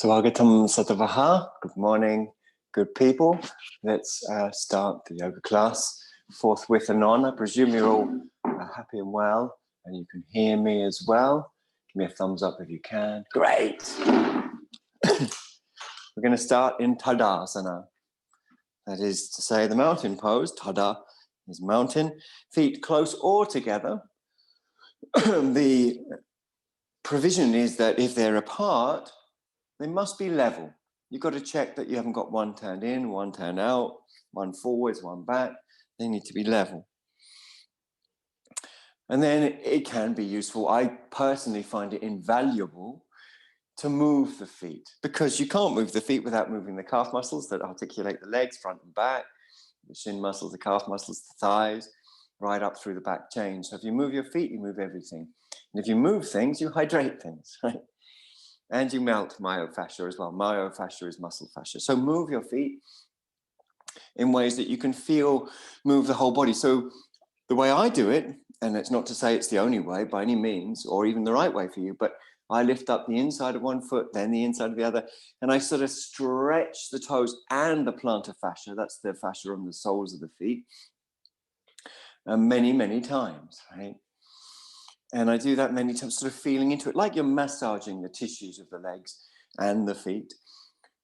Swagatam Satavaha. Good morning, good people. Let's start the yoga class forthwith and on. I presume you're all happy and well, and you can hear me as well. Give me a thumbs up if you can. Great. We're going to start in Tadasana. That is to say, the mountain pose. Tada is mountain. Feet close or together. The provision is that if they're apart, they must be level. You've got to check that you haven't got one turn in, one turn out, one forwards, one back. They need to be level. And then it can be useful. I personally find it invaluable to move the feet, because you can't move the feet without moving the calf muscles that articulate the legs, front and back, the shin muscles, the calf muscles, the thighs, right up through the back chain. So if you move your feet, you move everything. And if you move things, you hydrate things, right? And you melt myofascia as well. Myofascia is muscle fascia. So move your feet in ways that you can feel move the whole body. So the way I do it, and it's not to say it's the only way by any means, or even the right way for you, but I lift up the inside of one foot, then the inside of the other, and I sort of stretch the toes and the plantar fascia. That's the fascia on the soles of the feet. Many, many times, right? And I do that many times, sort of feeling into it, like you're massaging the tissues of the legs and the feet.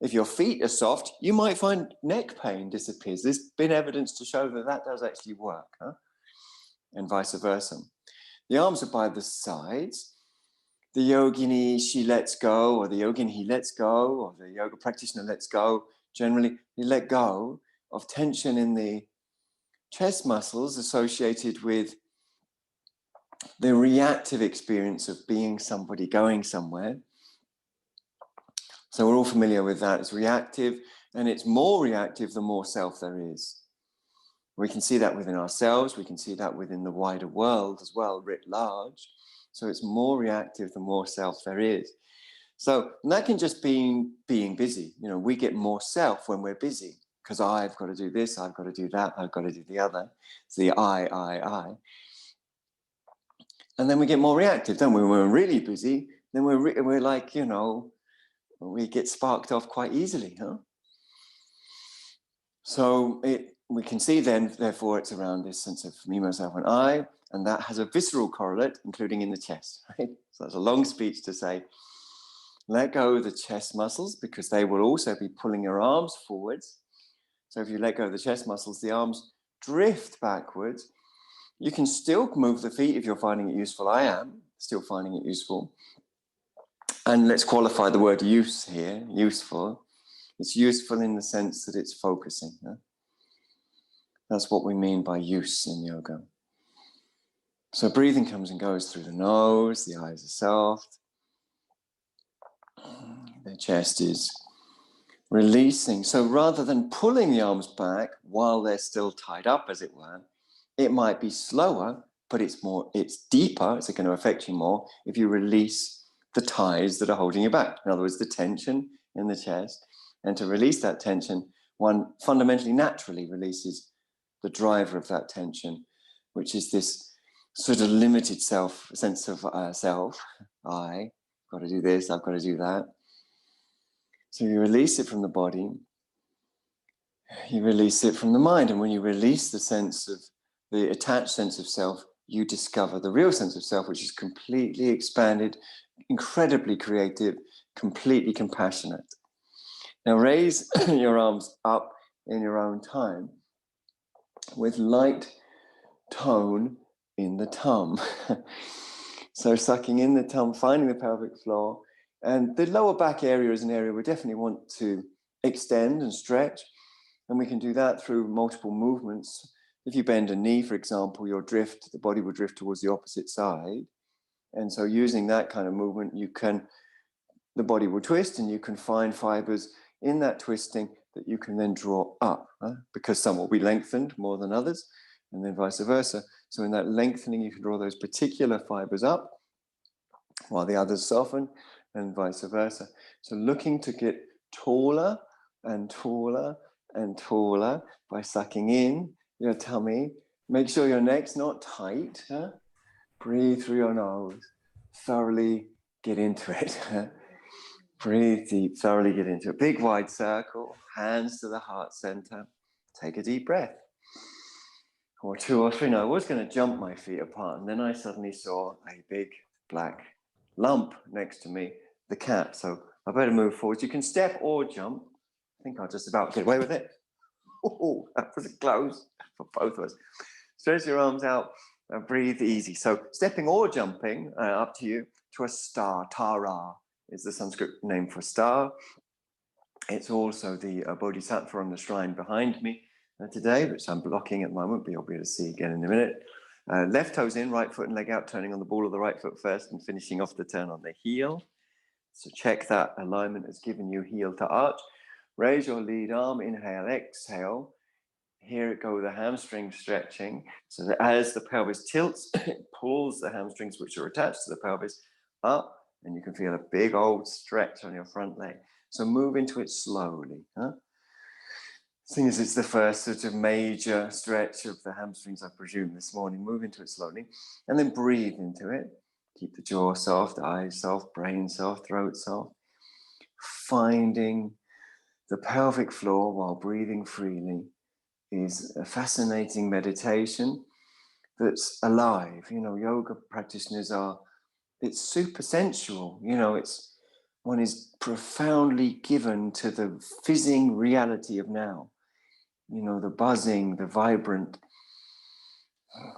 If your feet are soft, you might find neck pain disappears. There's been evidence to show that that does actually work, huh? And vice versa. The arms are by the sides. The yogini, she lets go, or the yogin, he lets go, or the yoga practitioner lets go. Generally, you let go of tension in the chest muscles associated with the reactive experience of being somebody, going somewhere. So we're all familiar with that. It's reactive, and it's more reactive the more self there is. We can see that within ourselves. We can see that within the wider world as well, writ large. So it's more reactive the more self there is. So and that can just be being busy. You know, we get more self when we're busy, because I've got to do this, I've got to do that, I've got to do the other. It's the I. And then we get more reactive, don't we? When we're really busy, then we're like, you know, we get sparked off quite easily, huh? So we can see then, therefore, it's around this sense of me, myself, and I, and that has a visceral correlate, including in the chest, right? So that's a long speech to say, let go of the chest muscles, because they will also be pulling your arms forwards. So if you let go of the chest muscles, the arms drift backwards. You can still move the feet if you're finding it useful. I am still finding it useful. And let's qualify the word use here, useful. It's useful in the sense that it's focusing. Huh? That's what we mean by use in yoga. So breathing comes and goes through the nose, the eyes are soft. The chest is releasing. So rather than pulling the arms back while they're still tied up, as it were, it might be slower, but it's deeper, it's going to affect you more if you release the ties that are holding you back. In other words, the tension in the chest. And to release that tension, one fundamentally naturally releases the driver of that tension, which is this sort of limited sense of self. I've got to do this, I've got to do that. So you release it from the body, you release it from the mind. And when you release the attached sense of self, you discover the real sense of self, which is completely expanded, incredibly creative, completely compassionate. Now raise your arms up in your own time with light tone in the tum. So sucking in the tum, finding the pelvic floor, and the lower back area is an area we definitely want to extend and stretch. And we can do that through multiple movements. If you bend a knee, for example, the body will drift towards the opposite side. And so using that kind of movement, the body will twist, and you can find fibers in that twisting that you can then draw up, because some will be lengthened more than others, and then vice versa. So in that lengthening, you can draw those particular fibers up while the others soften, and vice versa. So looking to get taller and taller and taller by sucking in your tummy. Make sure your neck's not tight. Huh? Breathe through your nose. Thoroughly get into it. Breathe deep, thoroughly get into a big wide circle, hands to the heart center. Take a deep breath. Or 2 or 3. Now, I was going to jump my feet apart, and then I suddenly saw a big black lump next to me, the cat. So I better move forward. You can step or jump. I think I'll just about get away with it. Oh, that was close for both of us. Stretch your arms out and breathe easy. So stepping or jumping, up to you, to a star. Tara is the Sanskrit name for star. It's also the Bodhisattva on the shrine behind me today, which I'm blocking at the moment, but you'll be able to see again in a minute. Left toes in, right foot and leg out, turning on the ball of the right foot first and finishing off the turn on the heel. So check that alignment has given you heel to arch. Raise your lead arm, inhale, exhale. Here it goes, the hamstring stretching. So that as the pelvis tilts, it pulls the hamstrings, which are attached to the pelvis, up, and you can feel a big old stretch on your front leg. So move into it slowly. Seeing as it's the first sort of major stretch of the hamstrings, I presume, this morning, move into it slowly, and then breathe into it. Keep the jaw soft, eyes soft, brain soft, throat soft. Finding the pelvic floor while breathing freely is a fascinating meditation that's alive. You know, yoga practitioners it's super sensual. You know, one is profoundly given to the fizzing reality of now. You know, the buzzing, the vibrant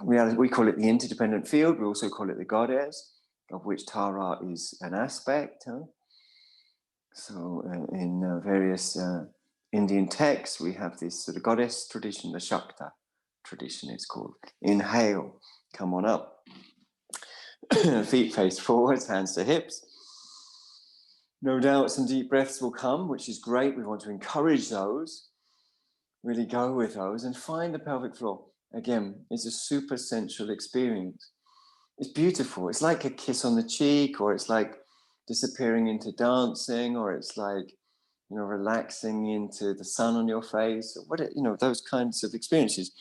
reality. We call it the interdependent field. We also call it the goddess, of which Tara is an aspect. So in various Indian texts, we have this sort of goddess tradition, the Shakta tradition it's called. Inhale, come on up. Feet face forwards, hands to hips. No doubt some deep breaths will come, which is great. We want to encourage those. Really go with those and find the pelvic floor. Again, it's a super sensual experience. It's beautiful. It's like a kiss on the cheek, or it's like disappearing into dancing, or it's like, you know, relaxing into the sun on your face, or what, you know, those kinds of experiences.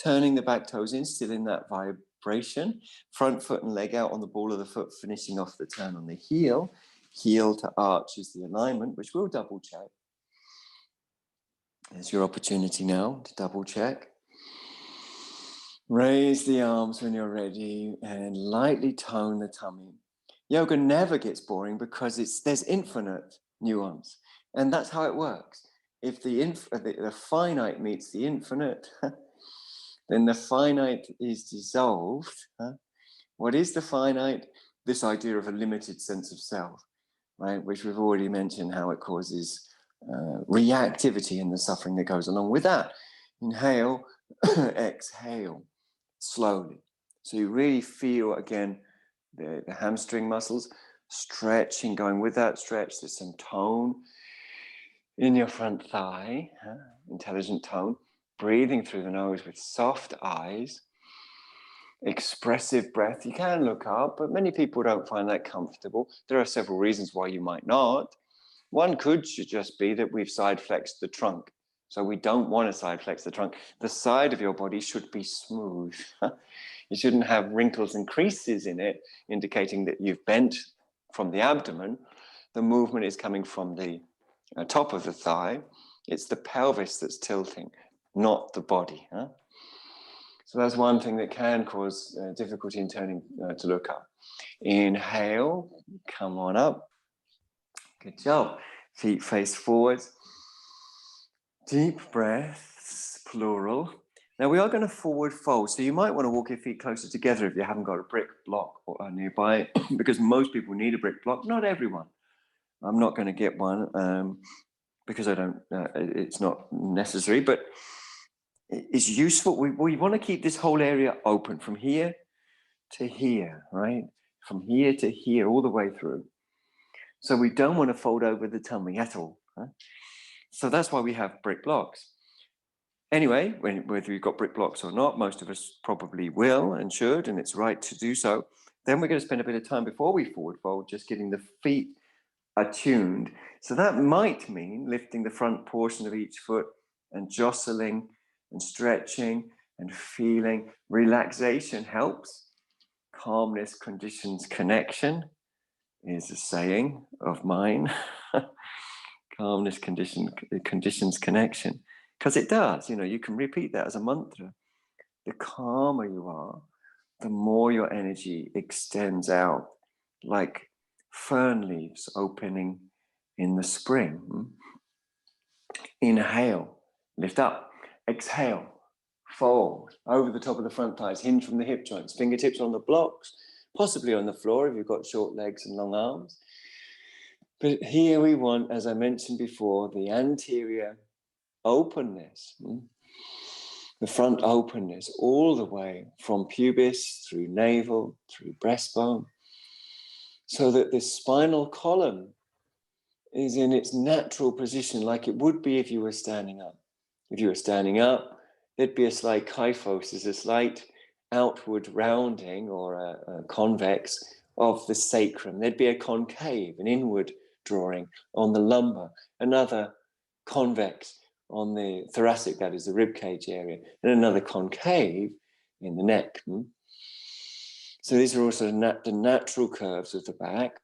Turning the back toes in, still in that vibration. Front foot and leg out on the ball of the foot, finishing off the turn on the heel. Heel to arch is the alignment, which we'll double check. There's your opportunity now to double check. Raise the arms when you're ready and lightly tone the tummy. Yoga never gets boring because there's infinite nuance, and that's how it works. If the finite meets the infinite, then the finite is dissolved. What is the finite? This idea of a limited sense of self, right? Which we've already mentioned how it causes reactivity and the suffering that goes along with that. Inhale, exhale, slowly. So you really feel, again, the hamstring muscles stretching, going with that stretch. There's some tone in your front thigh, intelligent tone. Breathing through the nose with soft eyes. Expressive breath. You can look up, but many people don't find that comfortable. There are several reasons why you might not. One should just be that we've side flexed the trunk. So we don't want to side flex the trunk. The side of your body should be smooth. You shouldn't have wrinkles and creases in it, indicating that you've bent from the abdomen. The movement is coming from the top of the thigh. It's the pelvis that's tilting, not the body. So that's one thing that can cause difficulty in turning to look up. Inhale, come on up. Good job. Feet face forwards. Deep breaths, plural. Now we are going to forward fold, so you might want to walk your feet closer together if you haven't got a brick block nearby, because most people need a brick block. Not everyone. I'm not going to get one because I don't. It's not necessary, but it's useful. We want to keep this whole area open from here to here, right? From here to here, all the way through. So we don't want to fold over the tummy at all. So that's why we have brick blocks. Anyway, whether you've got brick blocks or not, most of us probably will and should, and it's right to do so. Then we're going to spend a bit of time before we forward fold, just getting the feet attuned. So that might mean lifting the front portion of each foot and jostling and stretching and feeling. Relaxation helps. Calmness conditions connection. is a saying of mine. Calmness conditions connection. Because it does, you can repeat that as a mantra. The calmer you are, the more your energy extends out, like fern leaves opening in the spring. Inhale, lift up. Exhale, fold over the top of the front thighs, hinge from the hip joints, fingertips on the blocks, possibly on the floor if you've got short legs and long arms. But here we want, as I mentioned before, the anterior openness, the front openness, all the way from pubis through navel, through breastbone, so that this spinal column is in its natural position, like it would be if you were standing up. If you were standing up, there'd be a slight kyphosis, a slight outward rounding or a convex of the sacrum. There'd be a concave, an inward drawing on the lumbar, another convex on the thoracic, that is the rib cage area, and another concave in the neck. So these are also the natural curves of the back.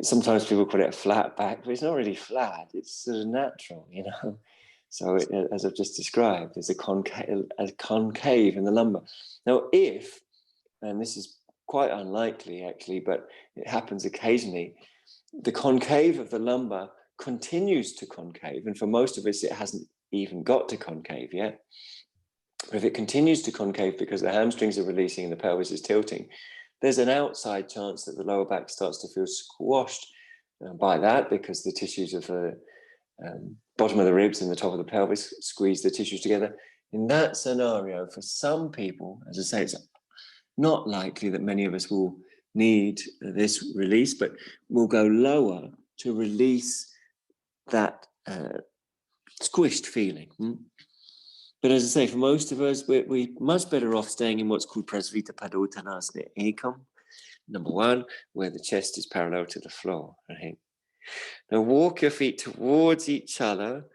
Sometimes people call it a flat back, but it's not really flat, it's sort of natural, So as I've just described, there's a concave in the lumbar. Now if, and this is quite unlikely actually, but it happens occasionally, the concave of the lumbar continues to concave, and for most of us it hasn't even got to concave yet. But if it continues to concave because the hamstrings are releasing and the pelvis is tilting, there's an outside chance that the lower back starts to feel squashed by that, because the tissues of the bottom of the ribs and the top of the pelvis squeeze the tissues together. In that scenario, for some people, as I say, it's not likely that many of us will need this release, but we'll go lower to release that squished feeling. But as I say, for most of us, we're much better off staying in what's called Prasvita Padottanasana Ekam, number one, where the chest is parallel to the floor. Right? Now walk your feet towards each other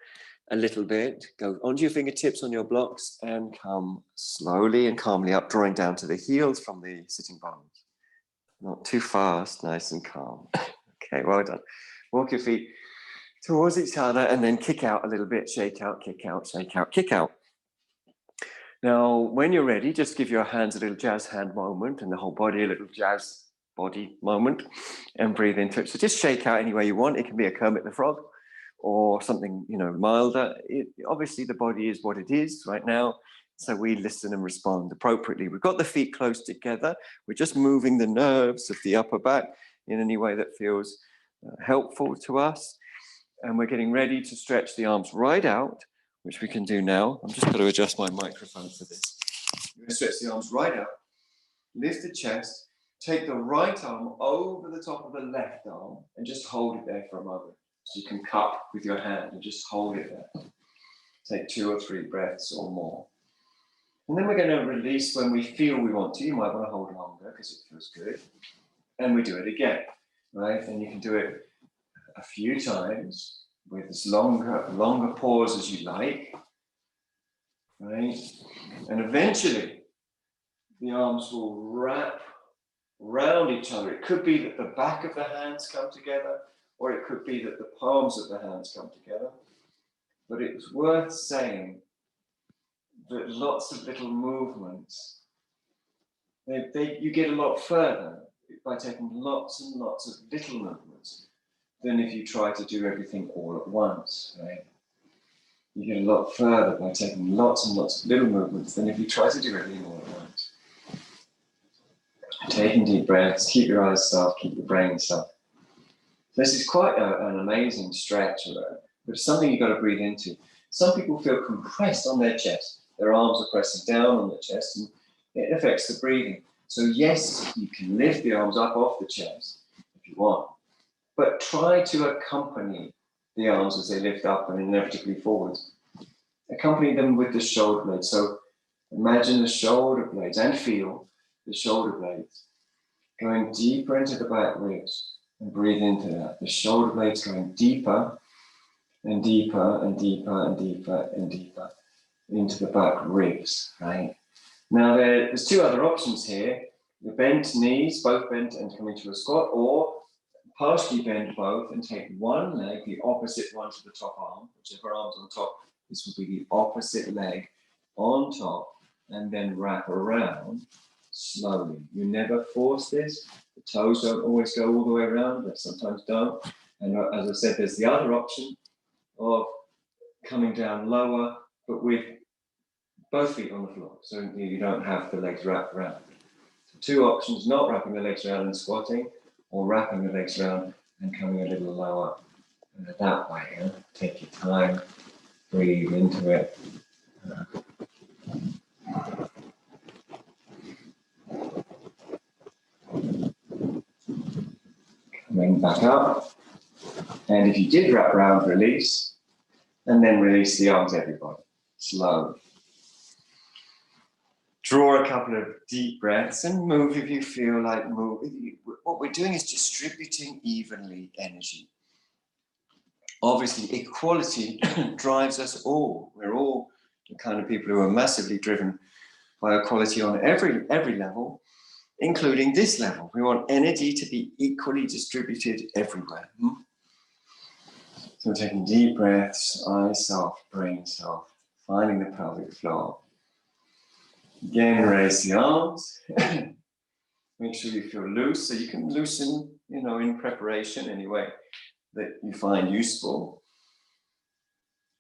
a little bit. Go onto your fingertips on your blocks and come slowly and calmly up, drawing down to the heels from the sitting bones. Not too fast, nice and calm. Okay, well done. Walk your feet towards each other and then kick out a little bit. Shake out, kick out, shake out, kick out. Now, when you're ready, just give your hands a little jazz hand moment and the whole body a little jazz body moment, and breathe into it. So just shake out any way you want. It can be a Kermit the Frog or something, milder. Obviously, the body is what it is right now, so we listen and respond appropriately. We've got the feet close together. We're just moving the nerves of the upper back in any way that feels helpful to us. And we're getting ready to stretch the arms right out, which we can do now. I'm just going to adjust my microphone for this. We're going to stretch the arms right out, lift the chest, take the right arm over the top of the left arm and just hold it there for a moment. So you can cup with your hand and just hold it there. Take 2 or 3 breaths or more. And then we're going to release when we feel we want to. You might want to hold longer because it feels good. And we do it again, right? And you can do it a few times with as longer pause as you like, right? And eventually, the arms will wrap around each other. It could be that the back of the hands come together, or it could be that the palms of the hands come together. But it's worth saying that lots of little movements, you get a lot further by taking lots and lots of little movements than if you try to do everything all at once, right? You get a lot further by taking lots and lots of little movements than if you try to do everything all at once. Taking deep breaths, keep your eyes soft, keep your brain soft. This is quite an amazing stretch, but it's something you've got to breathe into. Some people feel compressed on their chest. Their arms are pressing down on the chest, and it affects the breathing. So yes, you can lift the arms up off the chest if you want, but try to accompany the arms as they lift up and inevitably forwards. Accompany them with the shoulder blades. So imagine the shoulder blades and feel the shoulder blades going deeper into the back ribs, and breathe into that. The shoulder blades going deeper and deeper and deeper and deeper and deeper into the back ribs, right? Now there's 2 other options here. the bent knees, both bent and coming to a squat, or partially bend both and take one leg, the opposite one to the top arm, whichever arm's on top, this will be the opposite leg on top, and then wrap around slowly. You never force this. The toes don't always go all the way around, they sometimes don't. And as I said, there's the other option of coming down lower, but with both feet on the floor, so you don't have the legs wrapped around. So two options: not wrapping the legs around and squatting, or wrapping the legs around and coming a little lower. That way, take your time, breathe into it. Coming back up, and if you did wrap around, release, and then release the arms, everybody, slowly. Draw a couple of deep breaths and move if you feel like move. What we're doing is distributing evenly energy. Obviously, equality drives us all. We're all the kind of people who are massively driven by equality on every level, including this level. We want energy to be equally distributed everywhere. So we're taking deep breaths, eyes soft, brain soft, finding the pelvic floor. Again, raise the arms. Make sure you feel loose, so you can loosen, in preparation anyway that you find useful.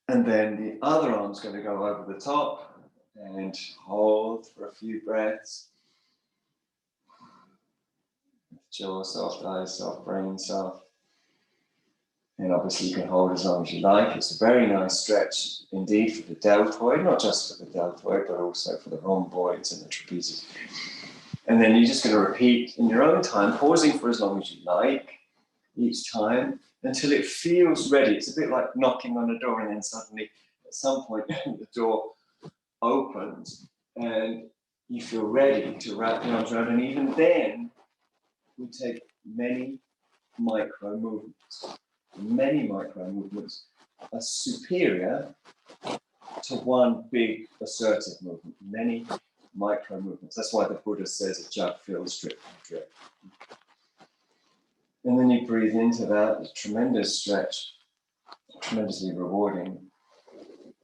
And then the other arm's going to go over the top and hold for a few breaths. Jaw soft, eyes soft, brain soft. And obviously you can hold as long as you like. It's a very nice stretch indeed for the deltoid, not just for the deltoid, but also for the rhomboids and the trapezius. And then you're just going to repeat in your own time, pausing for as long as you like each time until it feels ready. It's a bit like knocking on a door and then suddenly at some point the door opens and you feel ready to wrap your arms around. And even then, we take many micro movements. Many micro movements are superior to one big assertive movement. Many micro movements. That's why the Buddha says a jug fills drip by drip. And then you breathe into that, a tremendous stretch, tremendously rewarding.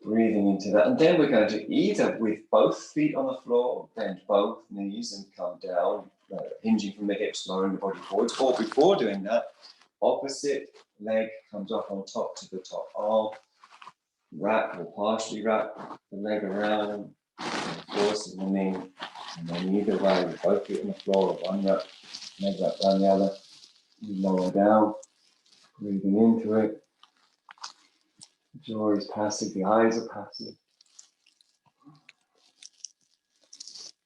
Breathing into that. And then we're going to either with both feet on the floor, bend both knees and come down, hinging from the hips, lowering the body forwards, or before doing that, opposite leg comes up on top to the top arm, wrap or partially wrap the leg around, forcing the knee, and then either way, with both feet on the floor, or one wrap, leg wrap down the other, you lower down, breathing into it. The jaw is passive, the eyes are passive,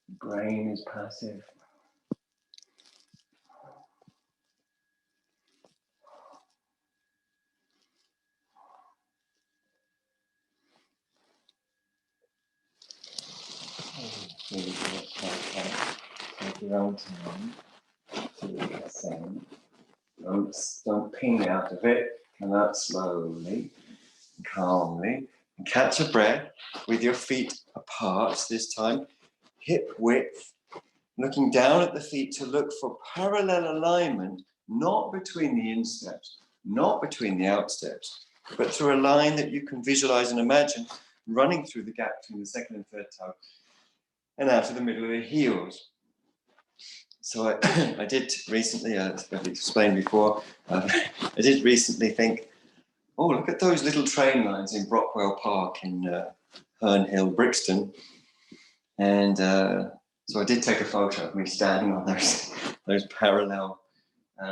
the brain is passive. Take your own time to ascend. Don't ping out of it. Come out slowly, calmly, and catch a breath with your feet apart this time, hip width, looking down at the feet to look for parallel alignment, not between the insteps, not between the outsteps, but through a line that you can visualize and imagine running through the gap between the second and third toe and out of the middle of the heels. So I did recently, as I've explained before, I did recently think, oh, look at those little train lines in Brockwell Park in Herne Hill, Brixton. And so I did take a photo of me standing on those parallel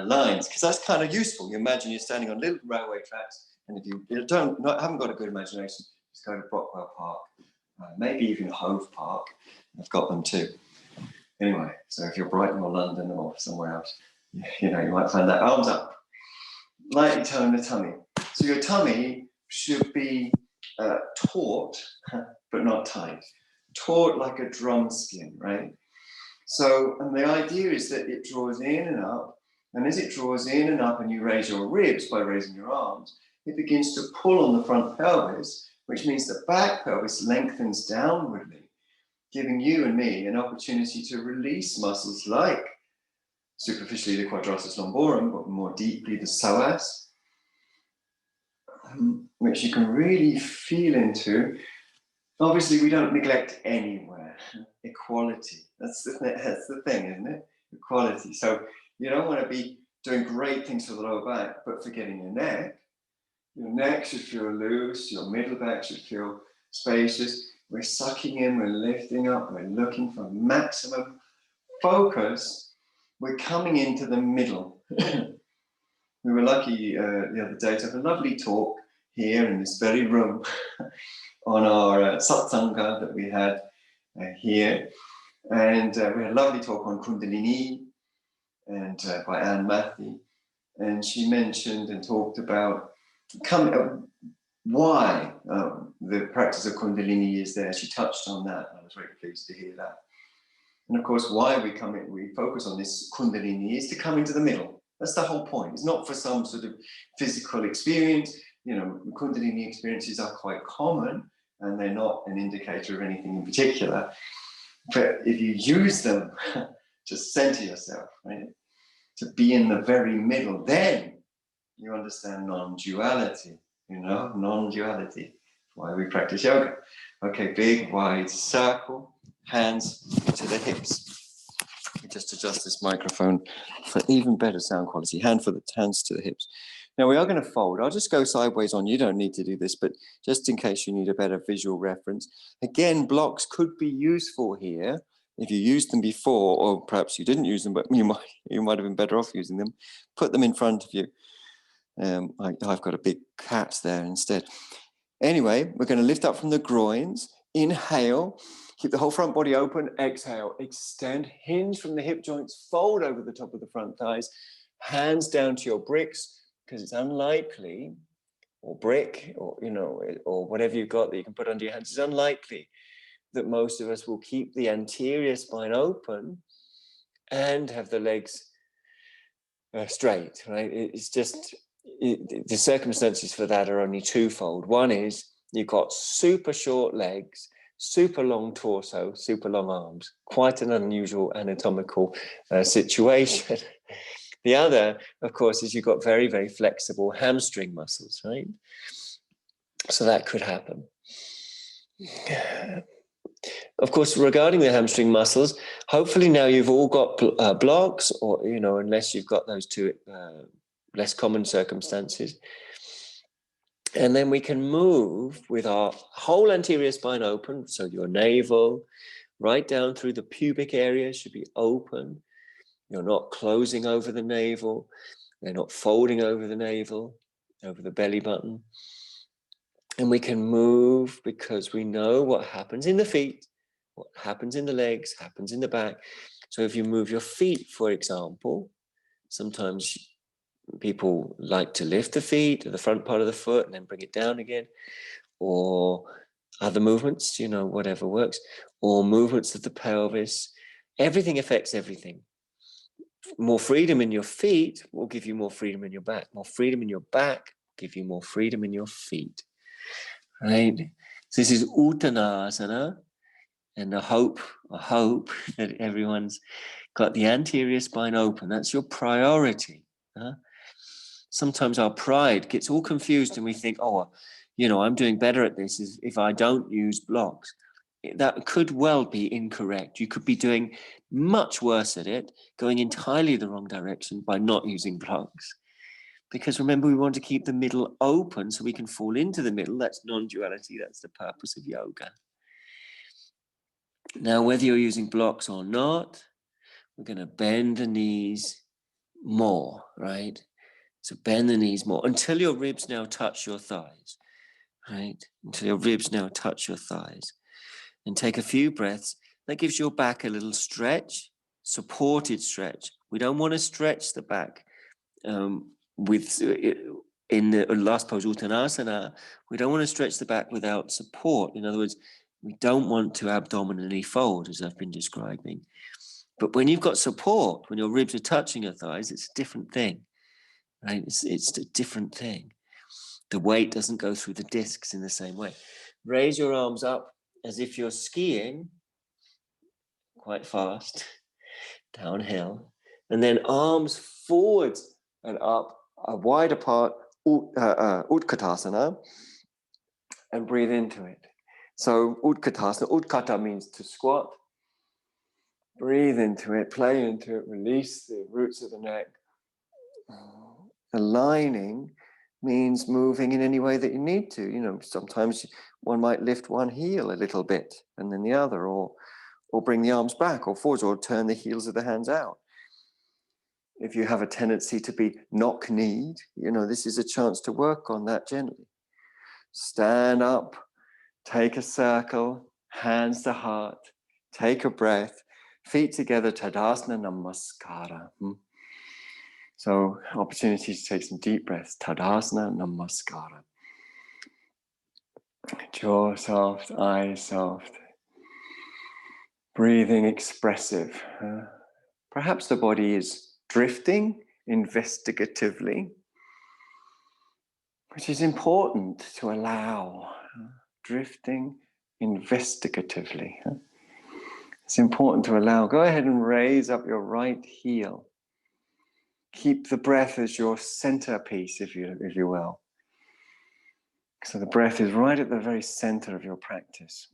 lines, because that's kind of useful. You imagine you're standing on little railway tracks, and if you haven't got a good imagination, just go to Brockwell Park, maybe even Hove Park. I've got them too. Anyway, so if you're Brighton or London or somewhere else, you might find that. Arms up, lightly tone the tummy. So your tummy should be taut, but not tight. Taut like a drum skin, right? So, and the idea is that it draws in and up, and as it draws in and up and you raise your ribs by raising your arms, it begins to pull on the front pelvis, which means the back pelvis lengthens downwardly. giving you and me an opportunity to release muscles like superficially the quadratus lumborum, but more deeply the psoas, which you can really feel into. Obviously, we don't neglect anywhere. Equality. That's the thing, isn't it? Equality. So you don't want to be doing great things for the lower back, but forgetting your neck. Your neck should feel loose. Your middle back should feel spacious. We're sucking in, we're lifting up, we're looking for maximum focus. We're coming into the middle. We were lucky the other day to have a lovely talk here in this very room on our satsanga that we had here. And we had a lovely talk on Kundalini and by Anne Matthew. And she mentioned and talked about why the practice of Kundalini is there. She touched on that. I was very pleased to hear that. And of course, why we focus on this Kundalini is to come into the middle. That's the whole point. It's not for some sort of physical experience. You know, Kundalini experiences are quite common and they're not an indicator of anything in particular. But if you use them to center yourself, right, to be in the very middle, then you understand non-duality, non-duality. Why we practice yoga. Okay, big, wide circle, hands to the hips. Just adjust this microphone for even better sound quality. Hands to the hips. Now we are going to fold. I'll just go sideways on. You don't need to do this, but just in case you need a better visual reference. Again, blocks could be useful here. If you used them before, or perhaps you didn't use them, but you might have been better off using them. Put them in front of you. I've got a big cat there instead. Anyway, we're going to lift up from the groins. Inhale. Keep the whole front body open. Exhale. Extend. Hinge from the hip joints. Fold over the top of the front thighs. Hands down to your bricks, because it's unlikely, or brick, or or whatever you've got that you can put under your hands. It's unlikely that most of us will keep the anterior spine open and have the legs straight. Right? It's just the circumstances for that are only twofold. One is you've got super short legs, super long torso, super long arms. Quite an unusual anatomical situation. The other, of course, is you've got very, very flexible hamstring muscles, right? So that could happen. Of course, regarding the hamstring muscles, hopefully now you've all got blocks, or, unless you've got those two less common circumstances. And then we can move with our whole anterior spine open. So your navel, right down through the pubic area should be open. You're not closing over the navel. They're not folding over the navel, over the belly button. And we can move because we know what happens in the feet, what happens in the legs, happens in the back. So if you move your feet, for example, sometimes people like to lift the feet or the front part of the foot and then bring it down again, or other movements, whatever works, or movements of the pelvis. Everything affects everything. More freedom in your feet will give you more freedom in your back. More freedom in your back will give you more freedom in your feet. Right? So this is Uttanasana, and I hope that everyone's got the anterior spine open. That's your priority. Sometimes our pride gets all confused and we think, I'm doing better at this if I don't use blocks. That could well be incorrect. You could be doing much worse at it, going entirely the wrong direction by not using blocks. Because remember, we want to keep the middle open so we can fall into the middle. That's non-duality. That's the purpose of yoga. Now, whether you're using blocks or not, we're going to bend the knees more, right? So bend the knees more until your ribs now touch your thighs, right? Until your ribs now touch your thighs. And take a few breaths. That gives your back a little stretch, supported stretch. We don't want to stretch the back in the last pose, Uttanasana. We don't want to stretch the back without support. In other words, we don't want to abdominally fold, as I've been describing. But when you've got support, when your ribs are touching your thighs, it's a different thing, right? It's a different thing. The weight doesn't go through the discs in the same way. Raise your arms up as if you're skiing, quite fast, downhill. And then arms forwards and up, wide apart, Uttanasana, and breathe into it. So Uttanasana, Utkata means to squat. Breathe into it, play into it, release the roots of the neck. Aligning means moving in any way that you need to. You know, sometimes one might lift one heel a little bit and then the other, or bring the arms back or forwards, or turn the heels of the hands out. If you have a tendency to be knock-kneed, you know, this is a chance to work on that gently. Stand up, take a circle, hands to heart, take a breath, feet together, Tadasana, Namaskara. So opportunity to take some deep breaths, Tadasana, Namaskara. Jaw soft, eyes soft. Breathing expressive. Perhaps the body is drifting investigatively, which is important to allow. Drifting investigatively. It's important to allow. Go ahead and raise up your right heel. Keep the breath as your centerpiece, if you will. So the breath is right at the very center of your practice.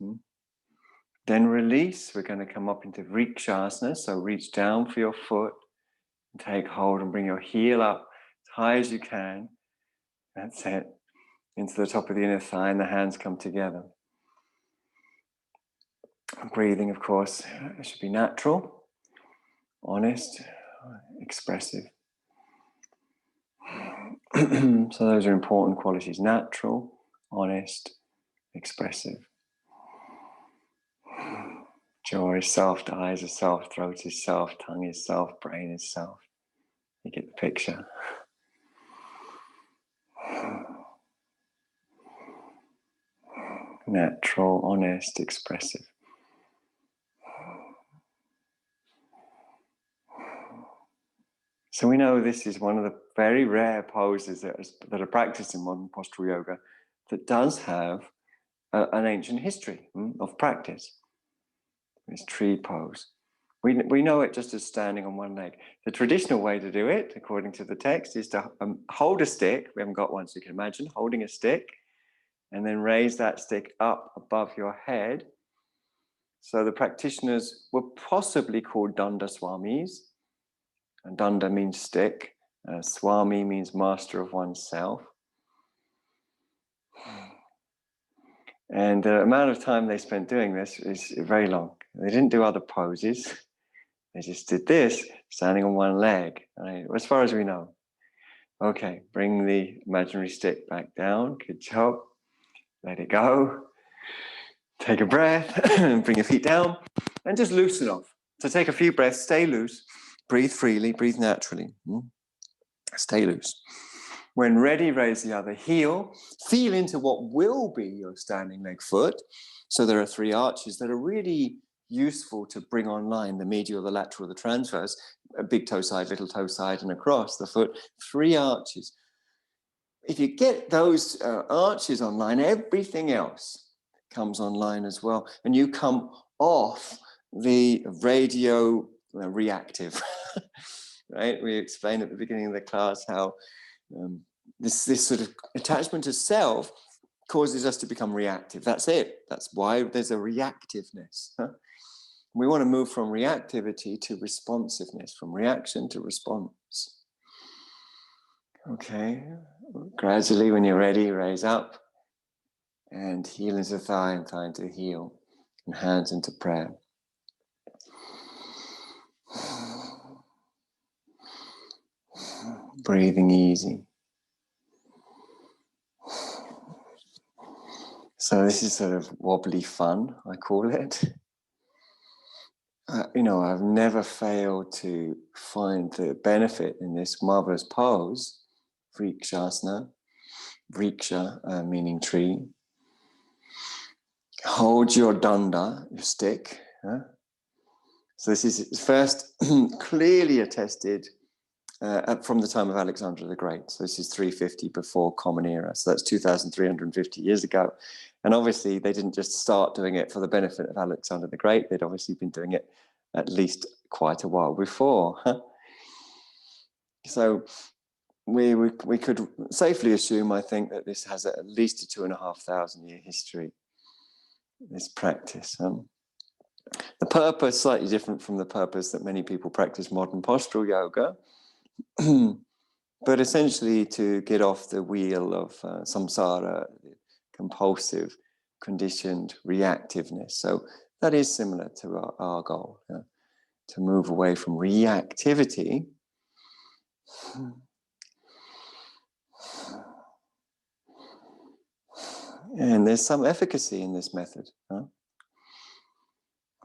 Then release. We're going to come up into Vrikshasana. So reach down for your foot. And take hold and bring your heel up as high as you can. That's it. Into the top of the inner thigh, and the hands come together. Breathing, of course, should be natural, honest, expressive. So those are important qualities: natural, honest, expressive. Jaw is soft, eyes are soft, throat is soft, tongue is soft, brain is soft. You get the picture. Natural, honest, expressive. So we know this is one of the very rare poses that are practiced in modern postural yoga that does have an ancient history of practice. This tree pose. We know it just as standing on one leg. The traditional way to do it, according to the text, is to hold a stick. We haven't got one, so you can imagine holding a stick, and then raise that stick up above your head. So the practitioners were possibly called Danda Swamis. And Danda means stick. Swami means master of oneself. And the amount of time they spent doing this is very long. They didn't do other poses. They just did this, standing on one leg, right? As far as we know. Okay, bring the imaginary stick back down. Good job. Let it go. Take a breath, bring your feet down, and just loosen off. So take a few breaths, stay loose, breathe freely, breathe naturally. Stay loose. When ready, raise the other heel. Feel into what will be your standing leg foot. So there are 3 arches that are really useful to bring online: the medial, the lateral, the transverse, a big toe side, little toe side, and across the foot. 3 arches. If you get those arches online, everything else comes online as well, and you come off the radio reactive. Right? We explained at the beginning of the class how this sort of attachment to self causes us to become reactive. That's it. That's why there's a reactiveness. We want to move from reactivity to responsiveness, from reaction to response. Okay. Gradually, when you're ready, raise up and heel into thigh and thigh into heel, and hands into prayer. Breathing easy. So this is sort of wobbly fun, I call it. I've never failed to find the benefit in this marvelous pose, Vrikshasana, Vriksha meaning tree. Hold your danda, your stick. So this is first clearly attested from the time of Alexander the Great. So this is 350 before Common Era. So that's 2,350 years ago. And obviously they didn't just start doing it for the benefit of Alexander the Great. They'd obviously been doing it at least quite a while before. So we could safely assume, I think, that this has at least a 2,500 year history, this practice. The purpose slightly different from the purpose that many people practice modern postural yoga, but essentially to get off the wheel of samsara, compulsive, conditioned reactiveness. So that is similar to our goal, to move away from reactivity and there's some efficacy in this method.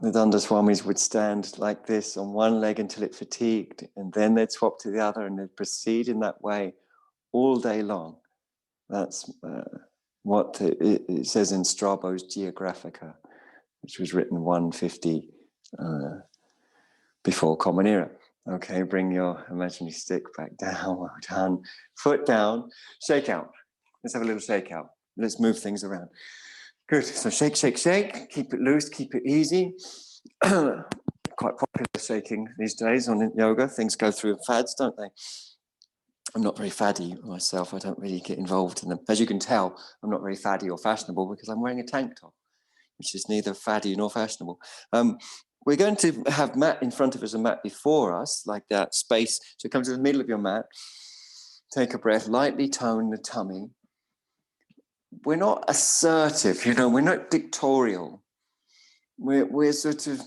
The Dandaswamis would stand like this on one leg until it fatigued, and then they'd swap to the other, and they'd proceed in that way all day long. That's what it says in Strabo's Geographica, which was written 150 before Common Era. Okay, bring your imaginary stick back down. Well done. Foot down. Shake out. Let's have a little shake out. Let's move things around. Good. So shake, shake, shake. Keep it loose. Keep it easy. Quite popular shaking these days on yoga. Things go through fads, don't they? I'm not very faddy myself. I don't really get involved in them. As you can tell, I'm not very faddy or fashionable because I'm wearing a tank top, which is neither faddy nor fashionable. We're going to have mat in front of us and mat before us, like that space. So come to the middle of your mat. Take a breath, lightly tone the tummy. We're not assertive, we're not dictatorial. We're sort of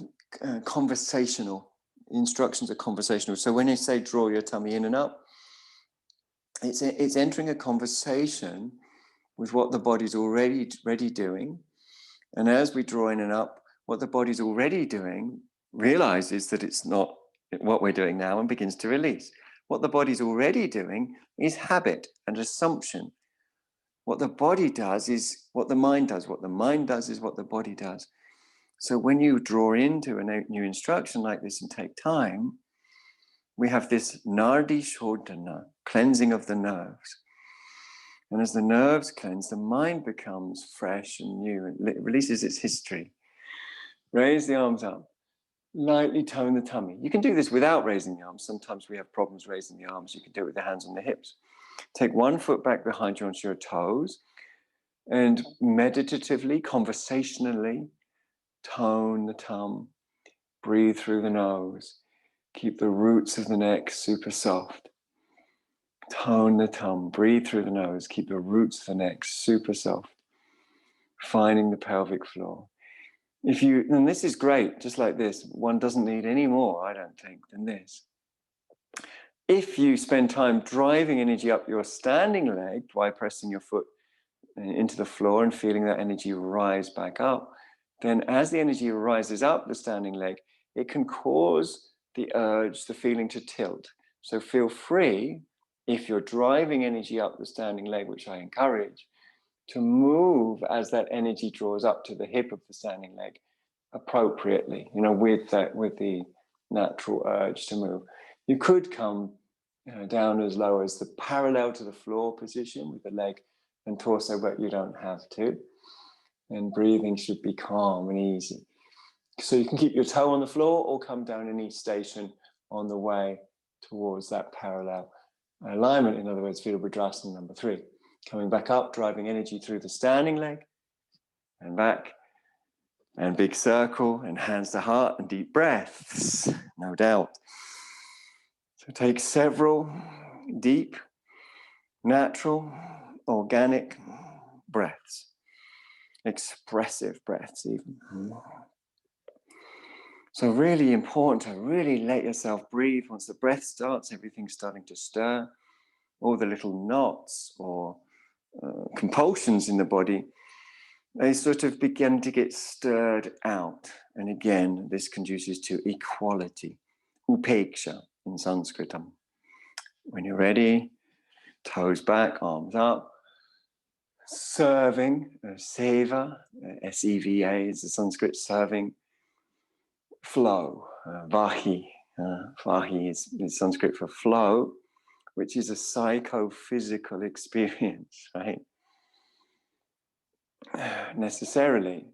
conversational. Instructions are conversational. So when you say draw your tummy in and up, it's entering a conversation with what the body's already doing. And as we draw in and up, what the body's already doing realizes that it's not what we're doing now and begins to release. What the body's already doing is habit and assumption. What the body does is what the mind does. What the mind does is what the body does. So when you draw into a new instruction like this and take time, we have this nardi shodhana, cleansing of the nerves. And as the nerves cleanse, the mind becomes fresh and new and it releases its history. Raise the arms up. Lightly tone the tummy. You can do this without raising the arms. Sometimes we have problems raising the arms. You can do it with the hands on the hips. Take one foot back behind you onto your toes and meditatively, conversationally, tone the tum. Breathe through the nose. Keep the roots of the neck super soft. Tone the tum. Breathe through the nose. Keep the roots of the neck super soft. Finding the pelvic floor. And this is great, just like this. One doesn't need any more, I don't think, than this. If you spend time driving energy up your standing leg by pressing your foot into the floor and feeling that energy rise back up, then as the energy rises up the standing leg, it can cause the urge, the feeling to tilt. So feel free, if you're driving energy up the standing leg, which I encourage, to move as that energy draws up to the hip of the standing leg appropriately, with the natural urge to move. You could come down as low as the parallel to the floor position with the leg and torso, but you don't have to. And breathing should be calm and easy. So you can keep your toe on the floor or come down in each station on the way towards that parallel alignment. In other words, Virabhadrasana number 3. Coming back up, driving energy through the standing leg and back, and big circle, and hands to heart, and deep breaths, no doubt. So take several deep, natural, organic breaths, expressive breaths even. So really important to really let yourself breathe. Once the breath starts, everything's starting to stir. All the little knots or compulsions in the body, they sort of begin to get stirred out. And again, this conduces to equality, upeksha in Sanskritam. When you're ready, toes back, arms up, serving, seva, S-E-V-A is the Sanskrit, serving, flow, vahi. Vahi is Sanskrit for flow, which is a psychophysical experience, right? Necessarily.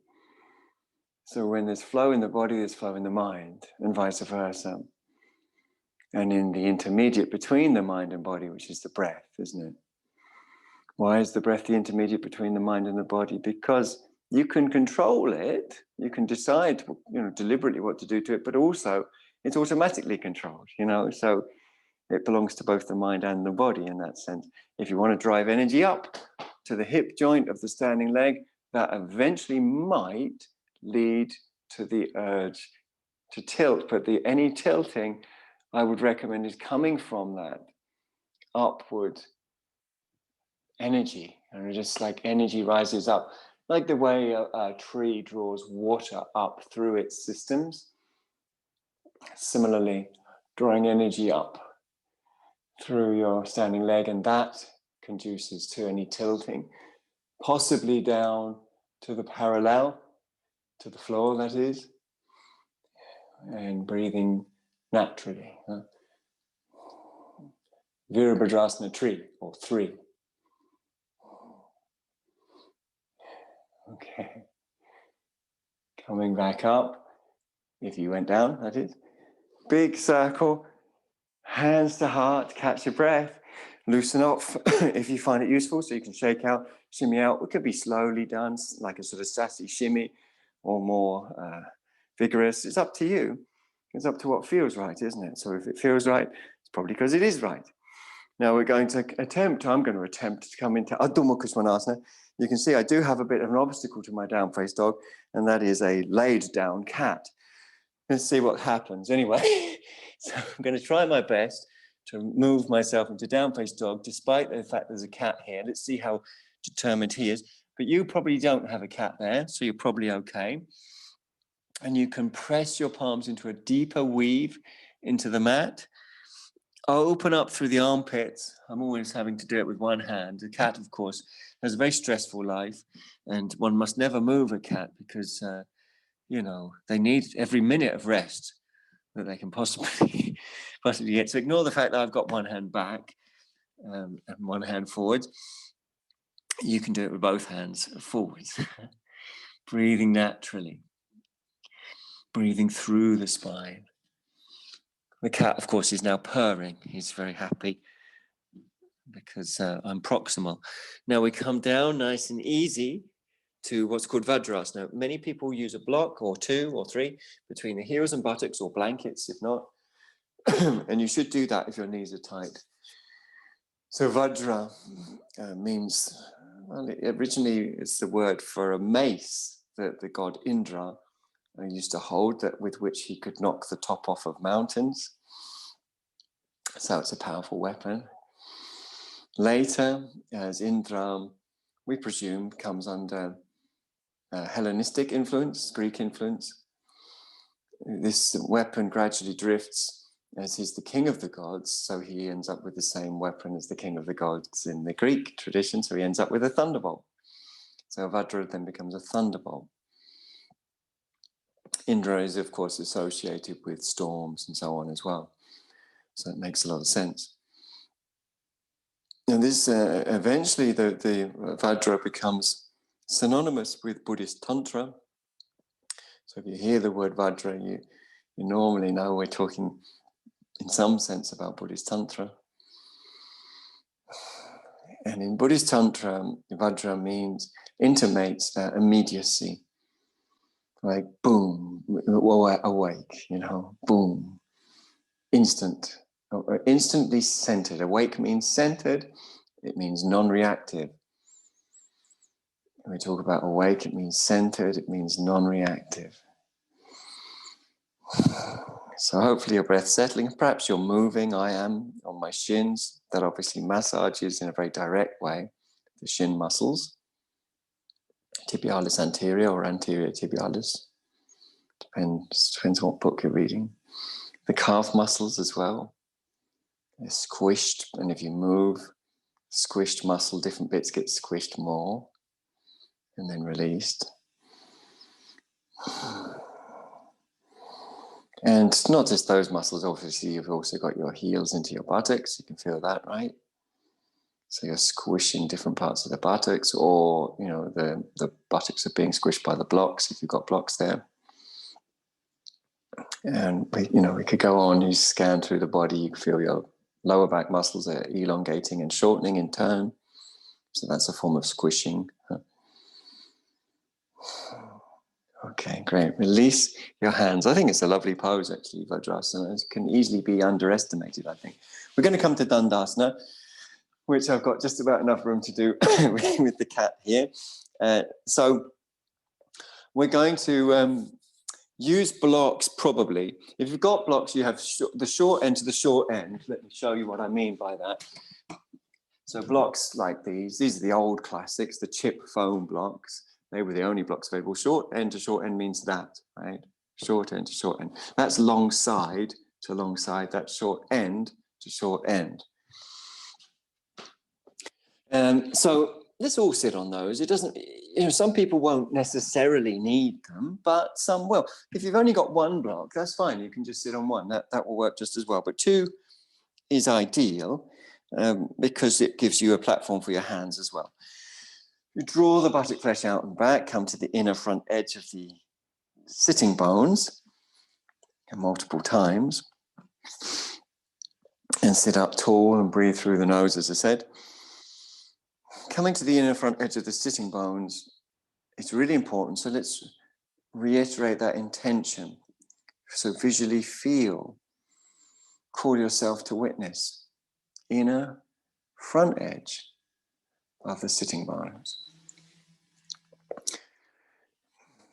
So when there's flow in the body, there's flow in the mind, and vice versa. And in the intermediate between the mind and body, which is the breath, isn't it? Why is the breath the intermediate between the mind and the body? Because you can control it, you can decide, deliberately what to do to it, but also it's automatically controlled, so it belongs to both the mind and the body in that sense. If you want to drive energy up to the hip joint of the standing leg, that eventually might lead to the urge to tilt, but any tilting I would recommend is coming from that upward energy, and just like energy rises up, like the way a tree draws water up through its systems. Similarly, drawing energy up through your standing leg, and that conduces to any tilting, possibly down to the parallel, to the floor, that is, and breathing naturally. Virabhadrasana tree, or 3. Okay. Coming back up, if you went down, that is. Big circle, hands to heart, catch your breath, loosen off if you find it useful, so you can shake out, shimmy out. It could be slowly done, like a sort of sassy shimmy, or more vigorous. It's up to you. It's up to what feels right, isn't it? So if it feels right, it's probably because it is right. Now I'm going to attempt to come into Adho Mukha Svanasana. You can see I do have a bit of an obstacle to my down face dog, and that is a laid down cat. Let's see what happens. Anyway, so I'm going to try my best to move myself into down face dog, despite the fact there's a cat here. Let's see how determined he is. But you probably don't have a cat there, so you're probably okay. And you can press your palms into a deeper weave into the mat. Open up through the armpits. I'm always having to do it with one hand. The cat, of course, has a very stressful life, and one must never move a cat because, they need every minute of rest that they can possibly get. So ignore the fact that I've got one hand back and one hand forwards. You can do it with both hands forwards. Breathing naturally. Breathing through the spine. The cat, of course, is now purring. He's very happy because I'm proximal. Now we come down nice and easy to what's called Vajrasana. Many people use a block or 2 or 3 between the heels and buttocks, or blankets if not. And you should do that if your knees are tight. So Vajra means, originally it's the word for a mace that the god Indra used to hold, that with which he could knock the top off of mountains. So it's a powerful weapon. Later, as Indra, we presume, comes under Hellenistic influence, Greek influence. This weapon gradually drifts, as he's the king of the gods, so he ends up with the same weapon as the king of the gods in the Greek tradition, so he ends up with a thunderbolt. So Vajra then becomes a thunderbolt. Indra is, of course, associated with storms and so on as well. So it makes a lot of sense. And this, eventually, the Vajra becomes synonymous with Buddhist Tantra. So if you hear the word Vajra, you normally know we're talking in some sense about Buddhist Tantra. And in Buddhist Tantra, Vajra intimates immediacy. Like boom, awake, boom, instant, instantly centered. Awake means centered, it means non-reactive. When we talk about awake, it means centered, it means non-reactive. So hopefully your breath's settling. Perhaps you're moving. I am on my shins. That obviously massages in a very direct way the shin muscles, tibialis anterior or anterior tibialis. Depends on what book you're reading. The calf muscles as well. They're squished, and if you move squished muscle, different bits get squished more and then released. And not just those muscles, obviously you've also got your heels into your buttocks. You can feel that, right? So you're squishing different parts of the buttocks, or the buttocks are being squished by the blocks if you've got blocks there. And we could go on, you scan through the body, you can feel your lower back muscles are elongating and shortening in turn. So that's a form of squishing. Okay, great. Release your hands. I think it's a lovely pose, actually, Vajrasana. It can easily be underestimated, I think. We're going to come to Dandasana, which I've got just about enough room to do with the cat here. So we're going to use blocks, probably. If you've got blocks, you have the short end to the short end. Let me show you what I mean by that. So blocks like these are the old classics, the chip foam blocks. They were the only blocks available. Short end to short end means that, right? Short end to short end. That's long side to long side. That's short end to short end. So let's all sit on those. It doesn't, some people won't necessarily need them, but some will. If you've only got one block, that's fine. You can just sit on one. That will work just as well. But two is ideal because it gives you a platform for your hands as well. You draw the buttock flesh out and back, come to the inner front edge of the sitting bones multiple times, and sit up tall and breathe through the nose, as I said. Coming to the inner front edge of the sitting bones, it's really important. So let's reiterate that intention. So visually feel, call yourself to witness, inner front edge of the sitting bones.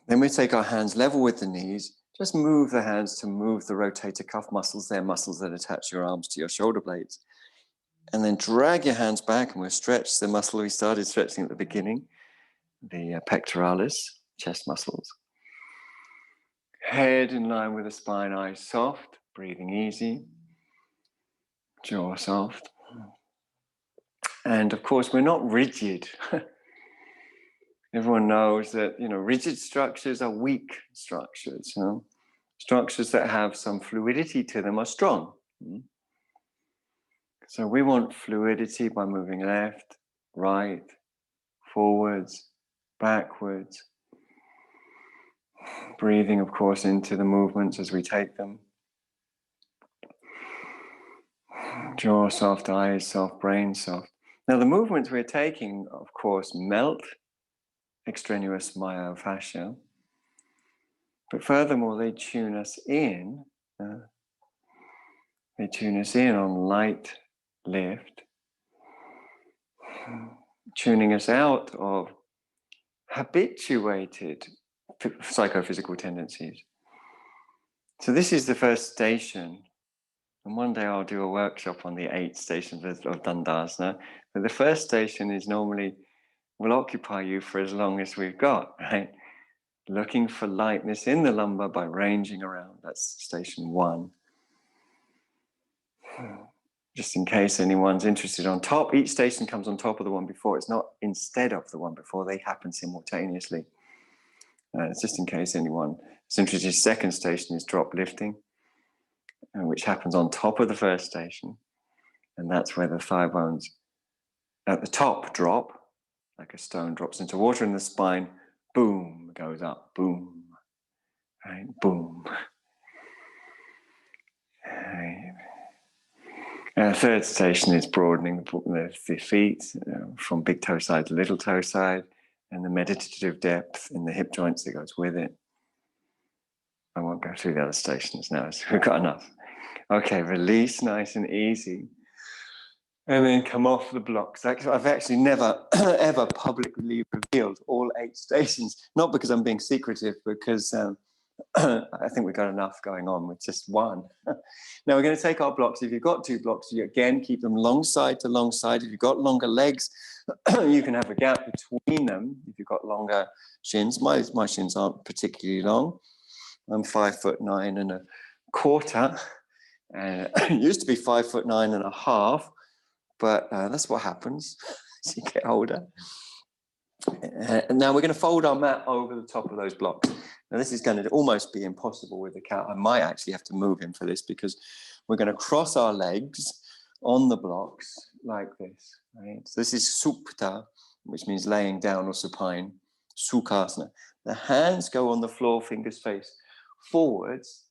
Then we take our hands level with the knees. Just move the hands to move the rotator cuff muscles. They're muscles that attach your arms to your shoulder blades. And then drag your hands back, and we'll stretch the muscle we started stretching at the beginning, the pectoralis, chest muscles. Head in line with the spine, eyes soft, breathing easy, jaw soft. And of course, we're not rigid. Everyone knows that, rigid structures are weak structures. Structures that have some fluidity to them are strong. So we want fluidity by moving left, right, forwards, backwards. Breathing, of course, into the movements as we take them. Jaw soft, eyes soft, brain soft. Now the movements we're taking, of course, melt extraneous myofascia, but furthermore they tune us in. They tune us in on light lift, tuning us out of habituated psychophysical tendencies. So this is the first station, and one day I'll do a workshop on the 8 stations of Dandasana, but the first station is normally will occupy you for as long as we've got, right? Looking for lightness in the lumbar by ranging around. That's station 1. Just in case anyone's interested, on top, each station comes on top of the one before. It's not instead of the one before, they happen simultaneously. It's just in case anyone is interested. Second station is drop lifting, which happens on top of the first station. And that's where the thigh bones at the top drop, like a stone drops into water in the spine, boom, goes up, boom, right, boom. Right. Third station is broadening the feet from big toe side to little toe side, and the meditative depth in the hip joints that goes with it. I won't go through the other stations now, so we've got enough. Okay, release nice and easy. And then come off the blocks. I've actually never, ever publicly revealed all 8 stations, not because I'm being secretive, because I think we've got enough going on with just one. Now we're going to take our blocks. If you've got 2 blocks, you again keep them long side to long side. If you've got longer legs, you can have a gap between them. If you've got longer shins, my shins aren't particularly long. I'm 5'9.25". It used to be 5'9.5". But that's what happens as you get older. And now we're going to fold our mat over the top of those blocks. Now this is going to almost be impossible with the cat. I might actually have to move him for this, because we're going to cross our legs on the blocks like this. Right? So this is supta, which means laying down or supine. Sukhasana. The hands go on the floor, fingers face forwards.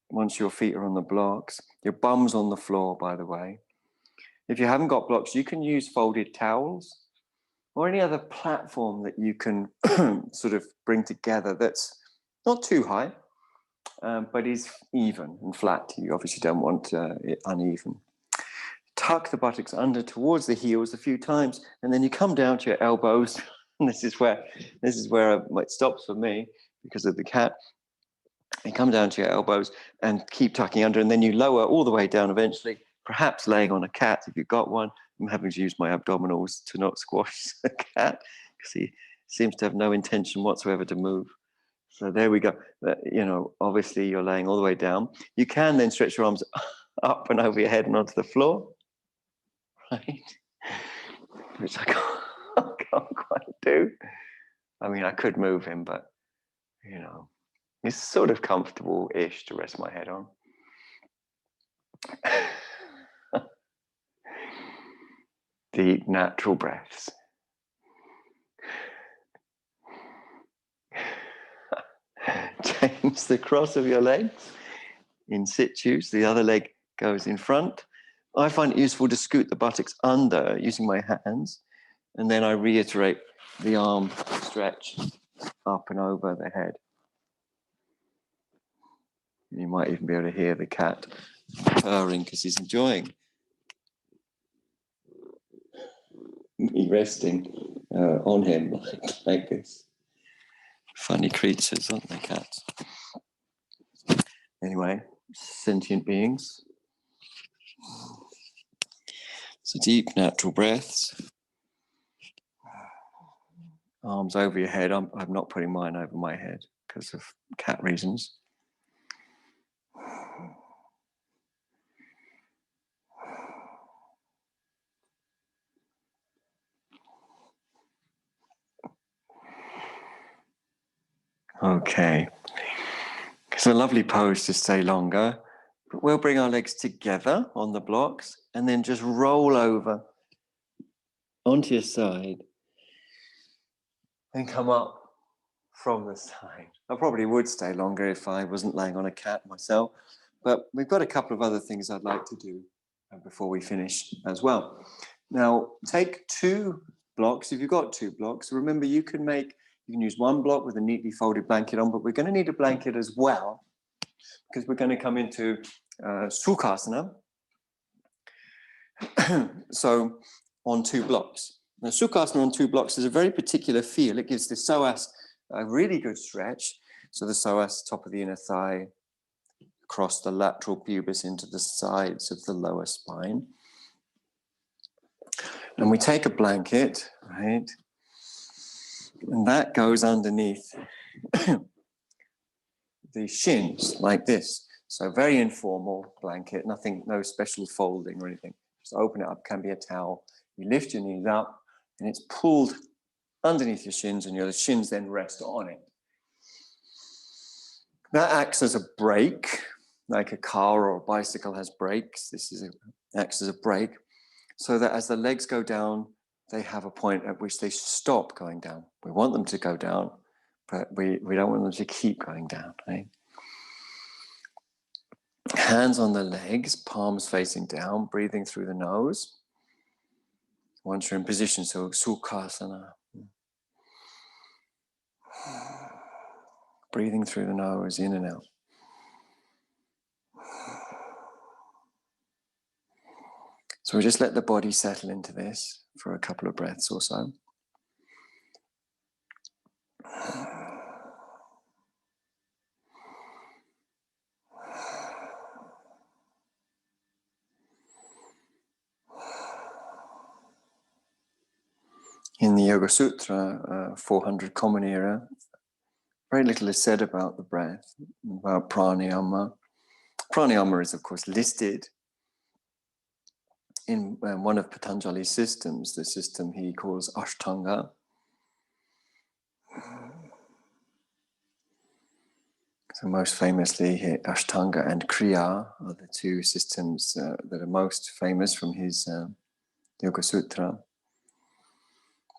once your feet are on the blocks. Your bum's on the floor, by the way. If you haven't got blocks, you can use folded towels or any other platform that you can sort of bring together that's not too high, but is even and flat. You obviously don't want it uneven. Tuck the buttocks under towards the heels a few times, and then you come down to your elbows. And this is where it stops for me because of the cat. You come down to your elbows and keep tucking under, and then you lower all the way down eventually, perhaps laying on a cat if you've got one. I'm having to use my abdominals to not squash the cat because he seems to have no intention whatsoever to move. So there we go. Obviously you're laying all the way down. You can then stretch your arms up and over your head and onto the floor, right? Which I can't quite do. I mean, I could move him, but, it's sort of comfortable-ish to rest my head on. Deep, natural breaths. Change the cross of your legs in situ, so the other leg goes in front. I find it useful to scoot the buttocks under using my hands, and then I reiterate the arm stretch up and over the head. You might even be able to hear the cat purring because he's enjoying me resting on him like this. Funny creatures, aren't they, cats? Anyway, sentient beings. So deep, natural breaths. Arms over your head. I'm not putting mine over my head because of cat reasons. Okay. It's a lovely pose to stay longer. But we'll bring our legs together on the blocks and then just roll over onto your side and come up from the side. I probably would stay longer if I wasn't laying on a cat myself, but we've got a couple of other things I'd like to do before we finish as well. Now, take 2 blocks. If you've got 2 blocks, remember you can use one block with a neatly folded blanket on, but we're going to need a blanket as well because we're going to come into Sukhasana. So on 2 blocks. Now, Sukhasana on 2 blocks is a very particular feel. It gives the psoas a really good stretch. So the psoas, top of the inner thigh, across the lateral pubis into the sides of the lower spine. And we take a blanket, right? And that goes underneath the shins like this. So very informal blanket, no special folding or anything. Just open it up, can be a towel. You lift your knees up and it's pulled underneath your shins and your shins then rest on it. That acts as a brake, like a car or a bicycle has brakes. Acts as a brake, so that as the legs go down, they have a point at which they stop going down. We want them to go down, but we don't want them to keep going down, right? Hands on the legs, palms facing down, breathing through the nose. Once you're in position, so Sukhasana. Breathing through the nose, in and out. So we just let the body settle into this for a couple of breaths or so. In the Yoga Sutra, 400 Common Era, very little is said about the breath, about pranayama. Pranayama is, of course, listed in one of Patanjali's systems, the system he calls Ashtanga. So most famously, Ashtanga and Kriya are the 2 systems that are most famous from his Yoga Sutra.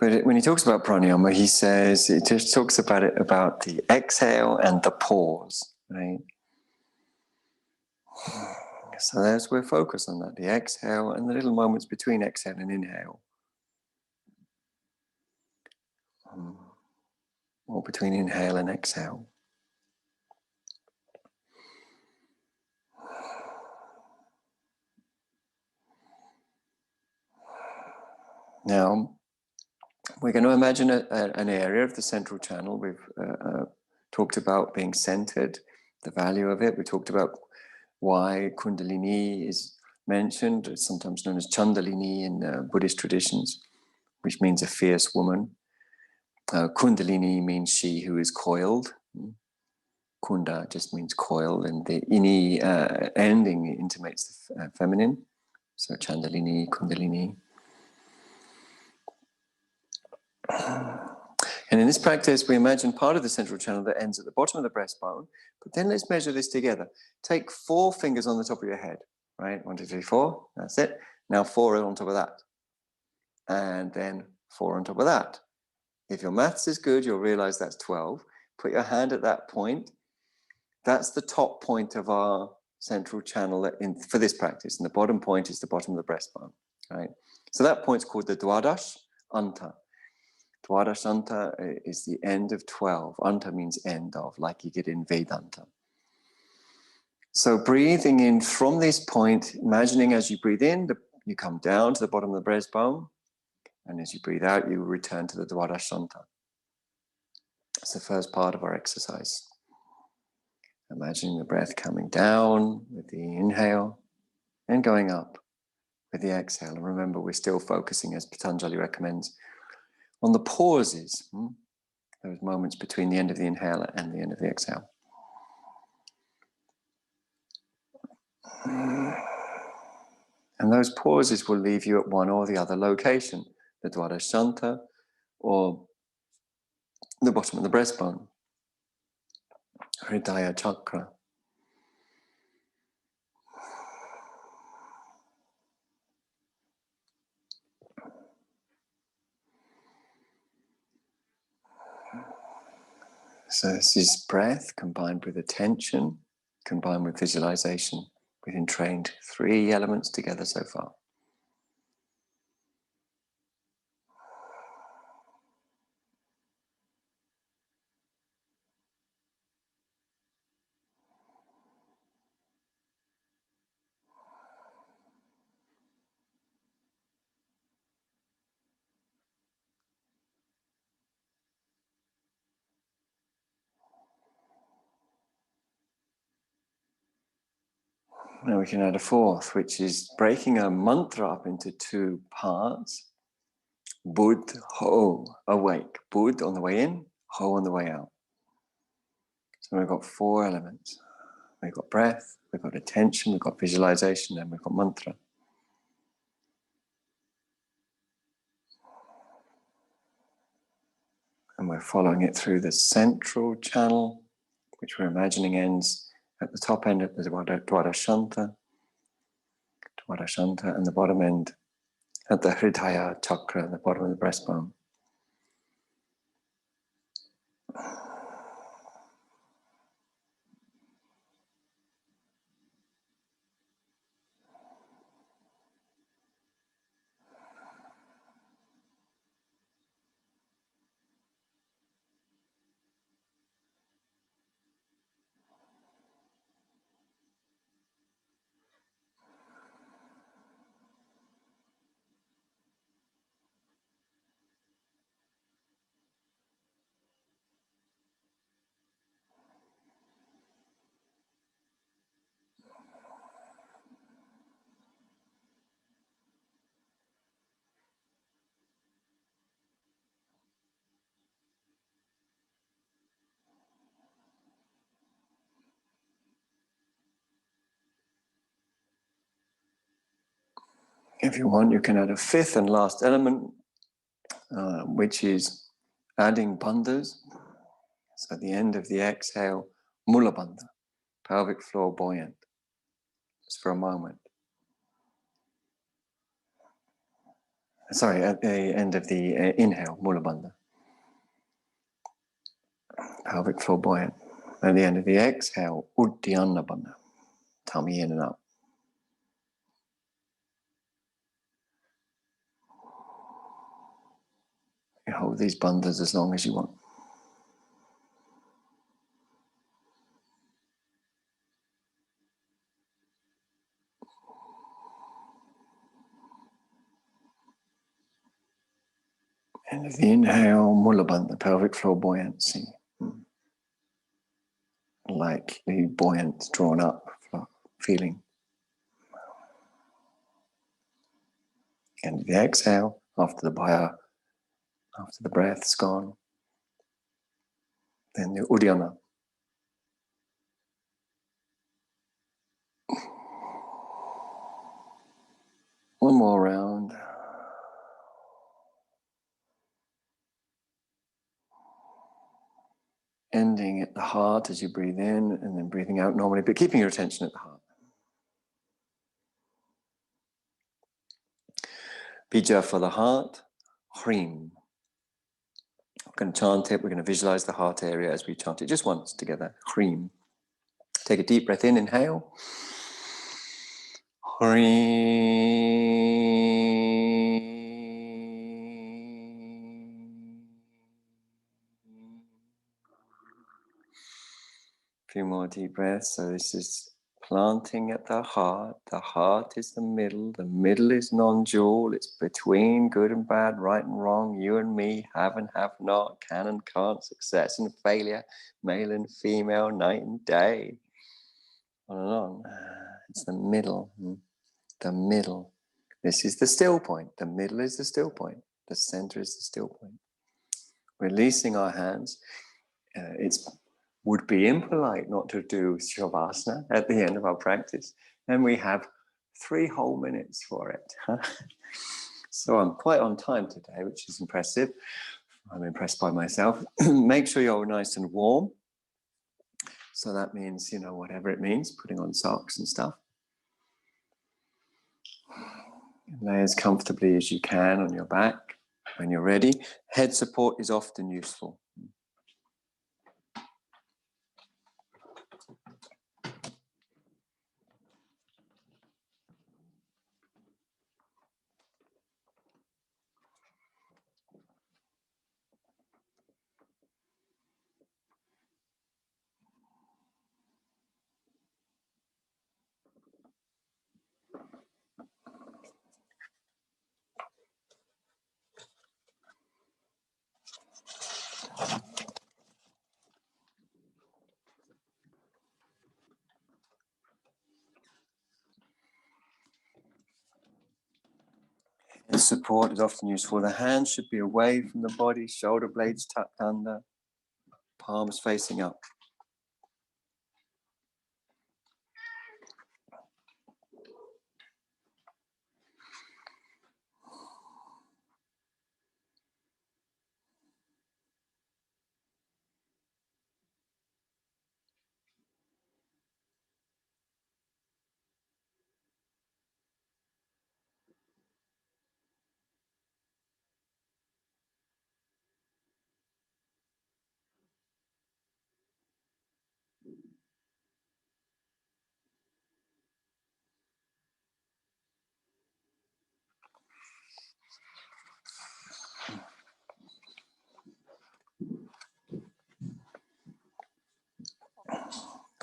But when he talks about pranayama, he says, it just talks about the exhale and the pause, right? So as we're focused on that, the exhale and the little moments between exhale and inhale. Or between inhale and exhale. Now, we're going to imagine an area of the central channel. We've talked about being centered, the value of it. We talked about why Kundalini is mentioned. It's sometimes known as Chandalini in Buddhist traditions, which means a fierce woman. Kundalini means she who is coiled. Kunda just means coiled, and the ini ending intimates the feminine. So Chandalini, Kundalini. And in this practice, we imagine part of the central channel that ends at the bottom of the breastbone. But then let's measure this together. Take 4 fingers on the top of your head, right? 1, 2, 3, 4. That's it. Now 4 on top of that. And then 4 on top of that. If your maths is good, you'll realize that's 12. Put your hand at that point. That's the top point of our central channel for this practice. And the bottom point is the bottom of the breastbone, right? So that point's called the Dwadash Anta. Dwadash Anta is the end of 12. Anta means end of, like you get in Vedanta. So breathing in from this point, imagining as you breathe in, you come down to the bottom of the breastbone. And as you breathe out, you return to the Dwadash Anta. It's the first part of our exercise. Imagining the breath coming down with the inhale and going up with the exhale. And remember, we're still focusing, as Patanjali recommends, on the pauses, those moments between the end of the inhale and the end of the exhale. And those pauses will leave you at one or the other location, the Dwadashanta or the bottom of the breastbone, Hridaya Chakra. So this is breath combined with attention, combined with visualization. We've entrained 3 elements together so far. Now we can add a 4th, which is breaking a mantra up into 2 parts. Bud, ho, awake. Bud on the way in, ho on the way out. So we've got 4 elements. We've got breath, we've got attention, we've got visualization, and we've got mantra. And we're following it through the central channel, which we're imagining ends at the top end of the Dwadashanta, and the bottom end at the Hridaya Chakra, at the bottom of the breastbone. If you want, you can add a 5th and last element, which is adding bandhas. So at the end of the exhale, mula bandha, pelvic floor buoyant. Just for a moment. Sorry, at the end of the inhale, mula bandha, pelvic floor buoyant. At the end of the exhale, uddiyana bandha, tummy in and up. You hold these bandhas as long as you want. And with the inhale, mula bandha, pelvic floor buoyancy. Lightly buoyant, drawn up feeling. And the exhale, after the breath's gone, then the uddiyana. One more round. Ending at the heart as you breathe in, and then breathing out normally, but keeping your attention at the heart. Bija for the heart, Hrim. We're going to chant it, we're going to visualize the heart area as we chant it just once together. Hrim. Take a deep breath in, inhale. Hrim. A few more deep breaths. So this is planting at the heart. The heart is the middle is non-dual. It's between good and bad, right and wrong, you and me, have and have not, can and can't, success and failure, male and female, night and day. On and on. It's the middle. The middle. This is the still point. The middle is the still point. The center is the still point. Releasing our hands. Would be impolite not to do Shavasana at the end of our practice. And we have 3 whole minutes for it. So I'm quite on time today, which is impressive. I'm impressed by myself. Make sure you're nice and warm. So that means, whatever it means, putting on socks and stuff. Lay as comfortably as you can on your back when you're ready. Head support is often useful. Head support is often useful. The hands should be away from the body, shoulder blades tucked under, palms facing up.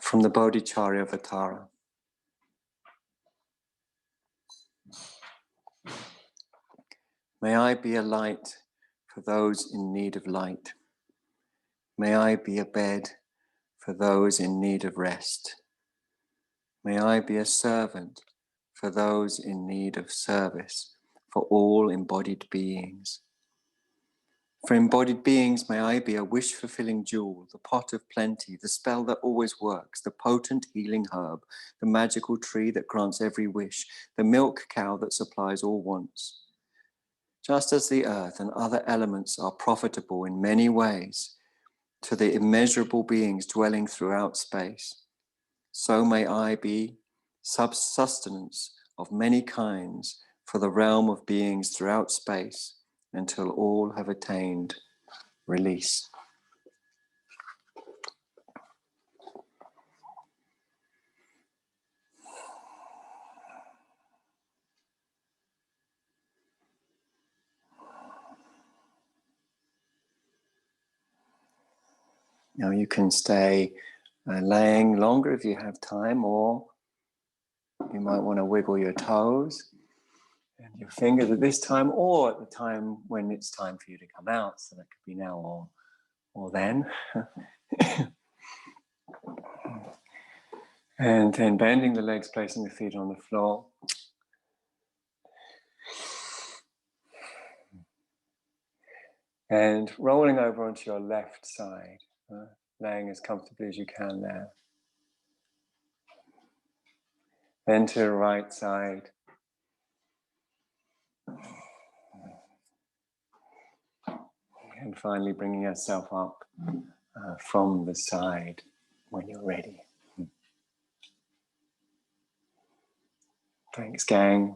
From the Bodhicharyavatara. May I be a light for those in need of light. May I be a bed for those in need of rest. May I be a servant for those in need of service, for all embodied beings. For embodied beings, may I be a wish-fulfilling jewel, the pot of plenty, the spell that always works, the potent healing herb, the magical tree that grants every wish, the milk cow that supplies all wants. Just as the earth and other elements are profitable in many ways to the immeasurable beings dwelling throughout space, so may I be subsistence of many kinds for the realm of beings throughout space until all have attained release. Now you can stay laying longer if you have time, or you might want to wiggle your toes and your fingers at this time, or at the time when it's time for you to come out. So that could be now or then. And then bending the legs, placing the feet on the floor. And rolling over onto your left side, laying as comfortably as you can there. Then to the right side. And finally bringing yourself up from the side when you're ready. Thanks, gang.